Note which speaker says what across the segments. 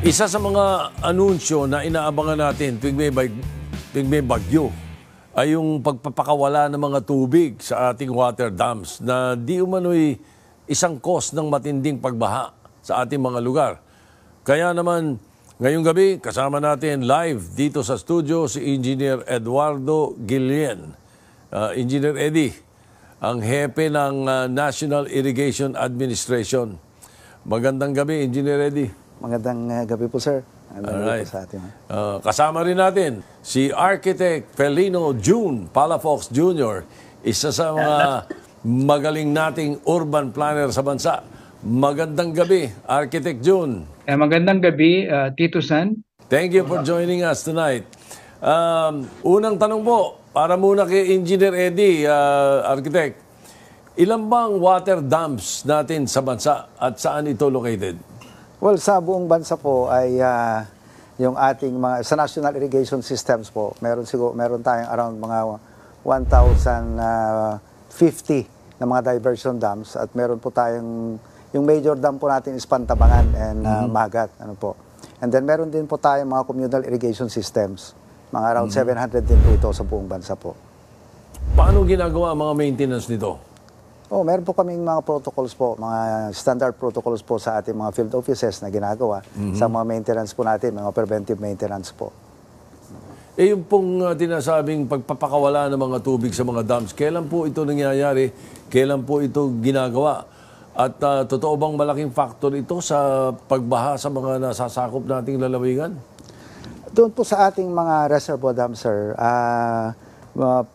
Speaker 1: Isa sa mga anunsyo na inaabangan natin tuwing may bagyo ay yung pagpapakawala ng mga tubig sa ating water dams na di umano'y isang cause ng matinding pagbaha sa ating mga lugar. Kaya naman, ngayong gabi, kasama natin live dito sa studio si Engineer Eduardo Guillen. Engineer Eddie, ang hepe ng National Irrigation Administration. Magandang gabi, Engineer Eddie.
Speaker 2: Magandang gabi po, sir.
Speaker 1: Alright.
Speaker 2: Po sa atin.
Speaker 1: Kasama rin natin si Architect Felino June Palafox Jr., isa sa mga magaling nating urban planner sa bansa. Magandang gabi, Architect June.
Speaker 3: Magandang gabi, Tito San.
Speaker 1: Thank you for joining us tonight. Unang tanong po, para muna kay Engineer Eddie, Architect, ilan bang water dams natin sa bansa at saan ito located?
Speaker 2: Well, sa buong bansa po ay yung ating mga sa National Irrigation Systems po, meron tayong around mga 1,050 na mga diversion dams at meron po tayong yung major dam po natin is Pantabangan and Magat, ano po. And then meron din po tayong mga communal irrigation systems. Mga around 700 din po ito sa buong bansa po.
Speaker 1: Paano ginagawa ang mga maintenance nito?
Speaker 2: Meron po kaming mga protocols po, mga standard protocols po sa ating mga field offices na ginagawa sa mga maintenance po natin, mga preventive maintenance po.
Speaker 1: Yung pong tinasabing pagpapakawala ng mga tubig sa mga dams, kailan po ito nangyayari? Kailan po ito ginagawa? At totoo bang malaking factor ito sa pagbaha sa mga nasasakop nating lalawigan?
Speaker 2: Doon po sa ating mga reservoir dams, sir,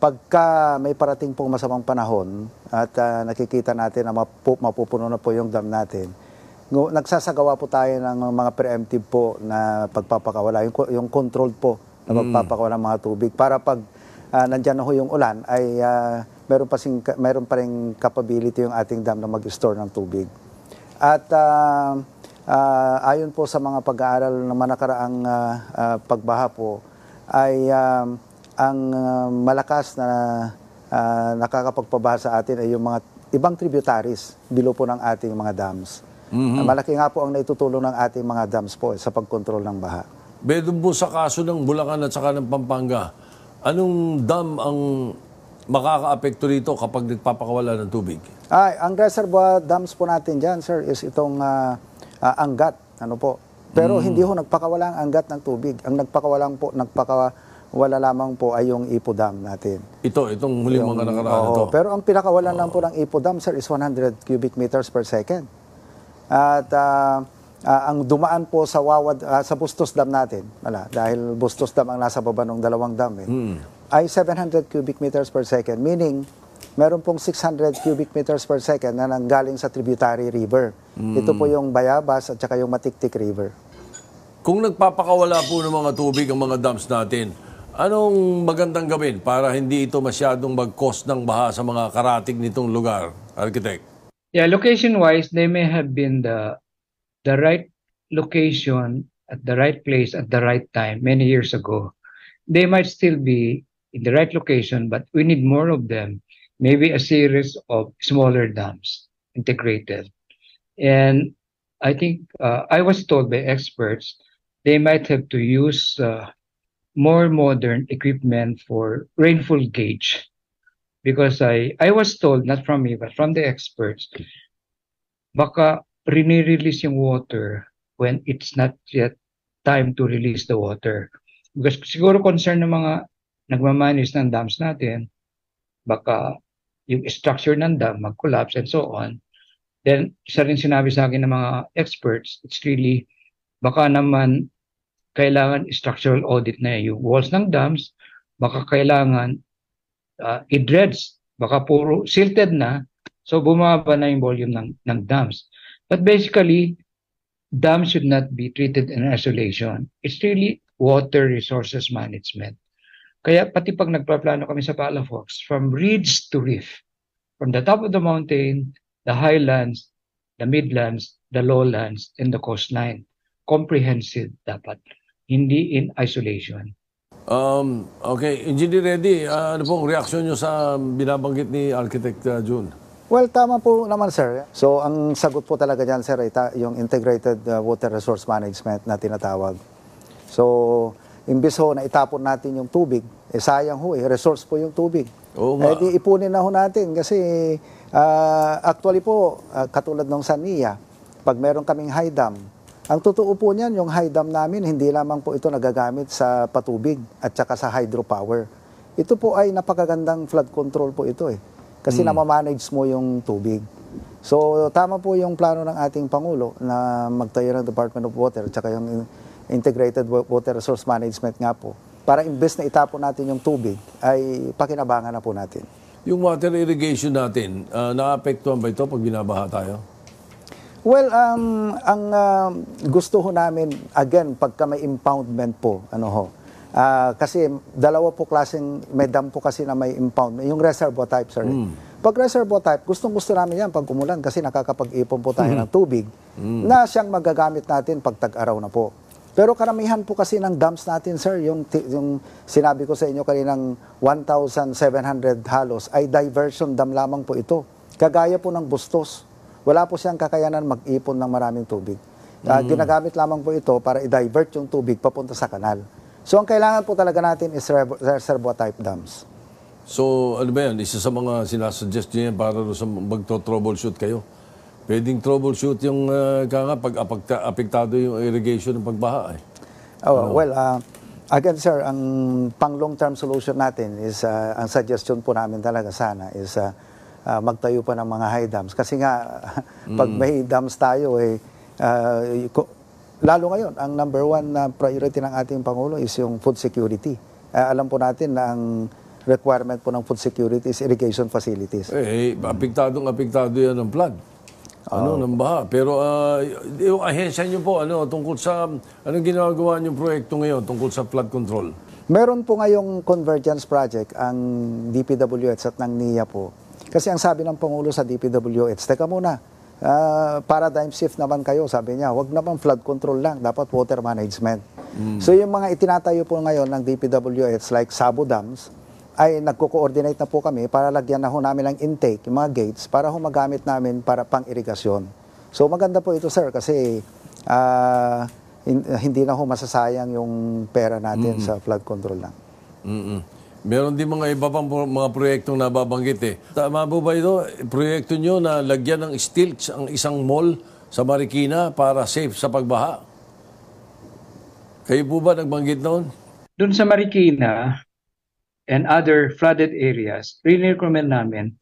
Speaker 2: pagka may parating pong masamang panahon at nakikita natin na mapupuno na po yung dam natin, nagsasagawa po tayo ng mga preemptive po na pagpapakawala, yung controlled po na pagpapakawala ng mga tubig para pag nandyan na ho yung ulan ay meron pa rin capability yung ating dam na mag-store ng tubig. At ayon po sa mga pag-aaral ng manakaraang pagbaha po ay ang malakas na nakakapagpabaha sa atin ay yung mga ibang tributaries below po ng ating mga dams. Malaki nga po ang naitutulong ng ating mga dams po sa pagkontrol ng baha.
Speaker 1: Doon po sa kaso ng Bulacan at saka ng Pampanga, anong dam ang makaka-apekto rito kapag nagpapakawala ng tubig?
Speaker 2: Ang reservoir dams po natin dyan, sir, is itong Angat. Ano po? Pero hindi ho nagpakawala ang Angat ng tubig. Ang wala lamang po ay yung Ipo Dam natin.
Speaker 1: Itong huling mga nakaraan ito.
Speaker 2: Pero ang pinakawalan lang po ng Ipo Dam, sir, is 100 cubic meters per second. At ang dumaan po sa sa Bustos Dam natin, dahil Bustos Dam ang nasa baba ng dalawang dam, ay 700 cubic meters per second. Meaning, meron pong 600 cubic meters per second na nanggaling sa tributary river. Ito po yung Bayabas at saka yung Matiktik River.
Speaker 1: Kung nagpapakawala po ng mga tubig ang mga dams natin, anong magandang gawin para hindi ito masyadong mag-cause ng baha sa mga karatig nitong lugar, Architect?
Speaker 3: Yeah, location-wise, they may have been the right location at the right place at the right time many years ago. They might still be in the right location, but we need more of them. Maybe a series of smaller dams integrated. And I think I was told by experts they might have to use more modern equipment for rainfall gauge, because I was told, not from me but from the experts, baka rini-release yung water when it's not yet time to release the water. Because siguro concern ng mga nagmamanage ng dams natin, baka yung structure ng dam mag-collapse and so on. Then isa rin sinabi sa akin ng mga experts, it's really baka naman kailangan structural audit na yung walls ng dams, baka kailangan i-dredge, baka puro silted na, so bumaba na yung volume ng dams. But basically, dams should not be treated in isolation. It's really water resources management. Kaya pati pag nagpaplano kami sa Palafox, from ridge to reef, from the top of the mountain, the highlands, the midlands, the lowlands, and the coastline, comprehensive dapat. Hindi in isolation.
Speaker 1: Okay, Engineer Eddie, ano pong reaksyon nyo sa binabanggit ni Architect June?
Speaker 2: Well, tama po naman, sir. So, ang sagot po talaga dyan, sir, ay yung Integrated Water Resource Management na tinatawag. So, imbis ho na itapon natin yung tubig, sayang ho resource po yung tubig.
Speaker 1: Oo nga.
Speaker 2: Di ipunin na ho natin kasi actually po, katulad ng Sania, pag meron kaming high dam, ang totoo po niyan, yung high dam namin, hindi lamang po ito nagagamit sa patubig at saka sa hydropower. Ito po ay napakagandang flood control po ito Kasi namamanage mo yung tubig. So, tama po yung plano ng ating Pangulo na magtayo ng Department of Water at saka yung Integrated Water Resource Management nga po. Para imbes na itapon natin yung tubig, ay pakinabangan na po natin.
Speaker 1: Yung water irrigation natin, naapektuhan ba ito pag binabaha tayo?
Speaker 2: Well, ang gusto ho namin, again, pagka may impoundment po, kasi dalawa po klaseng, may dam po kasi na may impoundment, yung reservoir type, sir. Pag reservoir type, gustong-gusto namin yan pag umulan kasi nakakapag-ipon po tayo ng tubig na siyang magagamit natin pag tag-araw na po. Pero karamihan po kasi ng dams natin, sir, yung sinabi ko sa inyo kaninang 1,700 halos, ay diversion dam lamang po ito. Kagaya po ng Bustos. Wala po siyang kakayanan mag-ipon ng maraming tubig. Ginagamit lamang po ito para i-divert yung tubig papunta sa kanal. So, ang kailangan po talaga natin is reservoir type dams.
Speaker 1: So, ano ba yan? Isa sa mga sinasuggest nyo yan para sa magto-troubleshoot kayo. Pwedeng troubleshoot yung pag apektado yung irrigation ng pagbaha
Speaker 2: Well, again, sir, ang pang long-term solution natin is, ang suggestion po namin talaga sana is magtayo pa ng mga high dams. Kasi nga, pag may dams tayo, lalo ngayon, ang number one na priority ng ating Pangulo is yung food security. Alam po natin na ang requirement po ng food security is irrigation facilities.
Speaker 1: Apektado yan ng flood. Ng baha. Pero yung ahensya nyo po, tungkol sa, anong ginagawa nyo proyekto ngayon tungkol sa flood control?
Speaker 2: Meron po ngayong convergence project ang DPWH at ng NIA po. Kasi ang sabi ng Pangulo sa DPWH, teka muna, paradigm shift naman kayo, sabi niya, wag naman flood control lang, dapat water management. So yung mga itinatayo po ngayon ng DPWH like Sabo Dams, ay nagko-coordinate na po kami para lagyan na ho namin ng intake, yung mga gates, para ho magamit namin para pang-irigasyon. So maganda po ito, sir, kasi hindi na ho masasayang yung pera natin sa flood control lang.
Speaker 1: Meron din mga iba pang mga proyektong nababanggit Tama po ba ito? Proyekto nyo na lagyan ng stilts ang isang mall sa Marikina para safe sa pagbaha? Kayo po ba nagbanggit noon?
Speaker 3: Doon sa Marikina and other flooded areas, recommend namin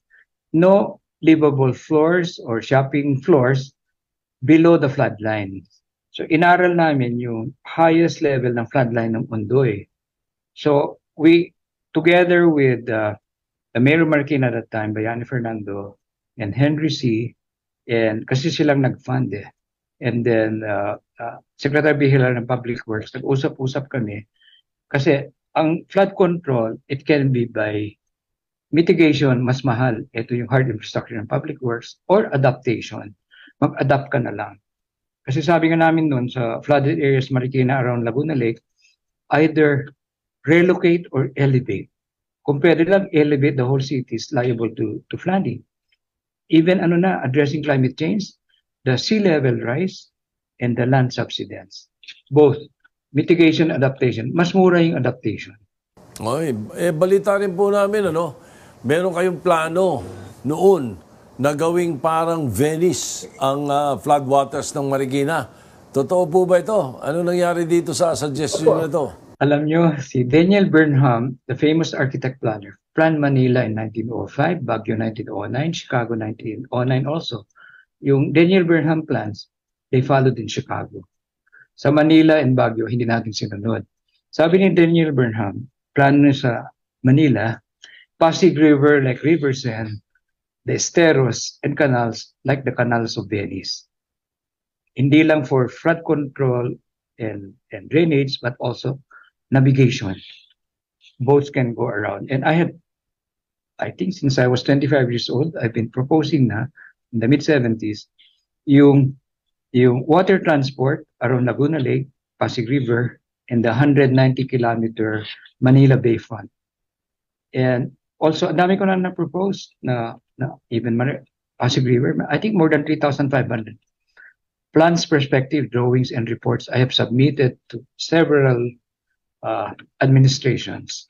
Speaker 3: no livable floors or shopping floors below the flood line. So inaral namin yung highest level ng floodline ng Ondoy. So we, together with the Mayor of Marikina at that time, Bayani Fernando, and Henry C., and kasi silang nag-fund And then, Secretary Bihila ng Public Works, nag-usap-usap kami. Kasi ang flood control, it can be by mitigation, mas mahal. Ito yung hard infrastructure ng Public Works, or adaptation. Mag-adapt ka na lang. Kasi sabi nga namin noon sa flooded areas Marikina around Laguna Lake, either relocate or elevate. Kung pwede lang elevate, the whole city is liable to flooding. Even addressing climate change, the sea level rise, and the land subsidence. Both mitigation, adaptation. Mas mura yung adaptation.
Speaker 1: Ay, balita rin po namin, meron kayong plano noon na gawing parang Venice ang floodwaters ng Marikina. Totoo po ba ito? Ano nangyari dito sa suggestion na ito?
Speaker 3: Alam nyo, si Daniel Burnham, the famous architect planner, planned Manila in 1905, Baguio 1909, Chicago 1909 also. Yung Daniel Burnham plans, they followed in Chicago. Sa Manila and Baguio, hindi natin sinunod. Sabi ni Daniel Burnham, plano niya sa Manila, Pasig River like River Seine, the esteros and canals like the canals of Venice. Hindi lang for flood control and drainage, but also navigation. Boats can go around. And I think since I was 25 years old, I've been proposing na in the mid-70s, yung water transport around Laguna Lake, Pasig River, and the 190-kilometer Manila Bayfront. And also, ang dami ko na propose na even Pasig River, I think more than 3,500 plans, perspective, drawings, and reports I have submitted to several administrations,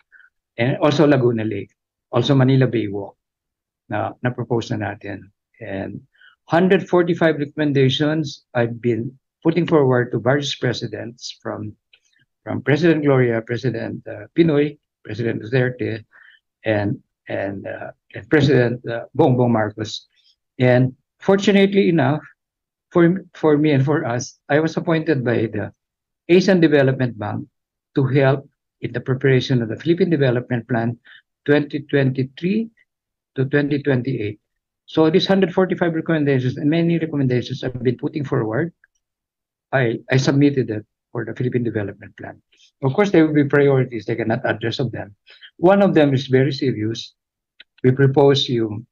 Speaker 3: and also Laguna Lake, also Manila Bay Walk na propose na natin. And 145 recommendations I've been putting forward to various presidents from President Gloria, President Pinoy, President Duterte, and President Bongbong Marcos. And fortunately enough, for me and for us, I was appointed by the Asian Development Bank to help in the preparation of the Philippine Development Plan 2023 to 2028. So these 145 recommendations and many recommendations I've been putting forward, I submitted it for the Philippine Development Plan. Of course, there will be priorities. They cannot address of them. One of them is very serious. We propose yung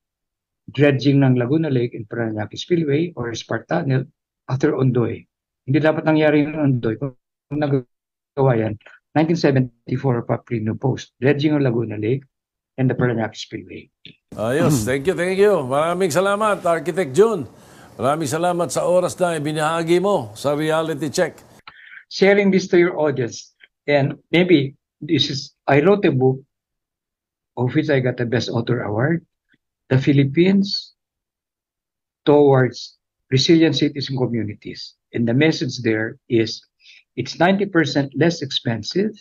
Speaker 3: dredging ng Laguna Lake in Parañaque Spillway or Spark Tunnel after Ondoy. Hindi dapat nangyari yung Ondoy. Kung nagawa yan, 1974 pa pre-post. Dredging ng Laguna Lake and the Parañaque Spillway.
Speaker 1: Ayos, thank you, thank you. Maraming salamat, Architect Jun. Maraming salamat sa oras na ibinahagi mo sa Reality Check.
Speaker 3: Sharing this to your audience. And maybe I wrote a book of which I got the Best Author Award. The Philippines towards resilient cities and communities. And the message there is it's 90% less expensive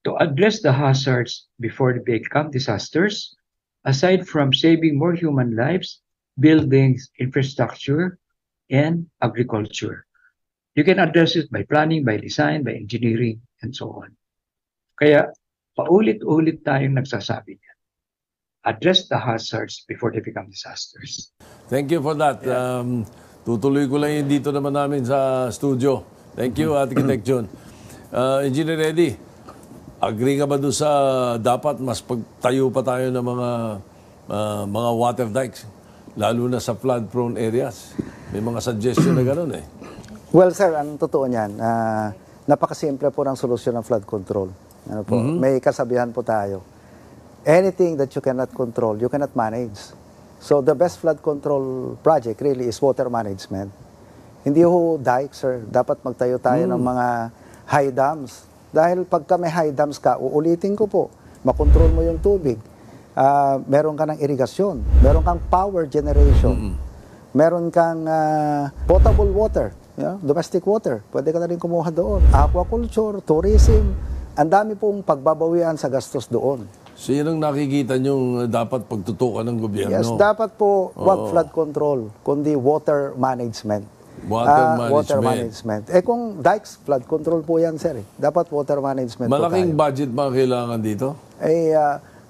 Speaker 3: to address the hazards before they become disasters, aside from saving more human lives, buildings, infrastructure, and agriculture. You can address it by planning, by design, by engineering, and so on. Kaya paulit-ulit tayong nagsasabi niyan. Address the hazards before they become disasters.
Speaker 1: Thank you for that. Tutuloy ko lang yun dito naman namin sa studio. Thank you, Architect Jun. Engineer Eddie, agree ka ba doon sa dapat mas pagtayo pa tayo ng mga water dikes, lalo na sa flood-prone areas? May mga suggestion na gano'n eh.
Speaker 2: Well, sir, ang totoo niyan, napakasimple po ng solusyon ng flood control. Ano po? May kasabihan po tayo. Anything that you cannot control, you cannot manage. So the best flood control project really is water management. Hindi ho dike, sir. Dapat magtayo tayo ng mga high dams. Dahil pagka may high dams ka, uulitin ko po, makontrol mo yung tubig. Meron ka ng irigasyon. Meron kang power generation. Meron kang potable water, domestic water. Pwede ka na rin kumuha doon. Aquaculture, tourism. Ang dami pong pagbabawian sa gastos doon.
Speaker 1: So yun ang nakikita niyong dapat pagtutukan ng gobyerno?
Speaker 2: Yes, dapat po wag flood control, kundi water management.
Speaker 1: Water
Speaker 2: management. Eh kung dikes, flood control po yan, sir. Dapat water management
Speaker 1: malaking
Speaker 2: po tayo.
Speaker 1: budget ba kailangan dito?
Speaker 2: Eh,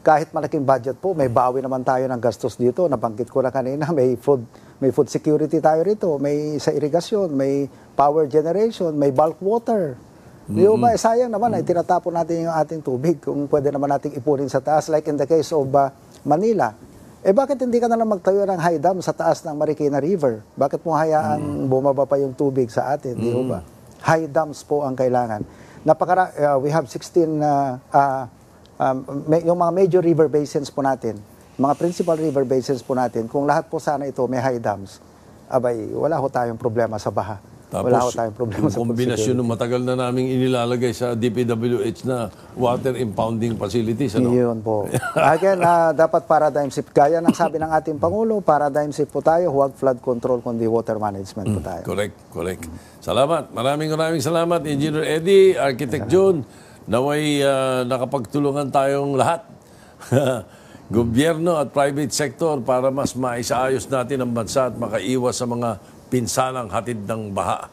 Speaker 2: kahit malaking budget po, may bawi naman tayo ng gastos dito. Nabanggit ko na kanina, may food security tayo rito, may sa irigasyon, may power generation, may bulk water. Di ba, sayang naman ay tinatapon natin yung ating tubig kung pwede naman nating ipunin sa taas like in the case of Manila. Eh bakit hindi ka na lang magtayo ng high dam sa taas ng Marikina River? Bakit mo hayaang bumaba pa yung tubig sa atin? Di ba? High dams po ang kailangan. We have 16 yung mga major river basins po natin, mga principal river basins po natin. Kung lahat po sana ito may high dams, abay, wala ho tayong problema sa baha. Wala ho tayong problema sa
Speaker 1: kombinasyon ng matagal na naming inilalagay sa DPWH na water impounding facilities. Ano?
Speaker 2: Yun po. Again, dapat paradigm shift. Gaya ng sabi ng ating Pangulo, paradigm shift po tayo, huwag flood control, kundi water management po tayo.
Speaker 1: Correct. Salamat. Maraming salamat, Engineer Eddie, Architect Jun. Naway nakapagtulungan tayong lahat. Gobyerno at private sector para mas maisaayos natin ang bansa at makaiwas sa mga pinsalang hatid ng baha.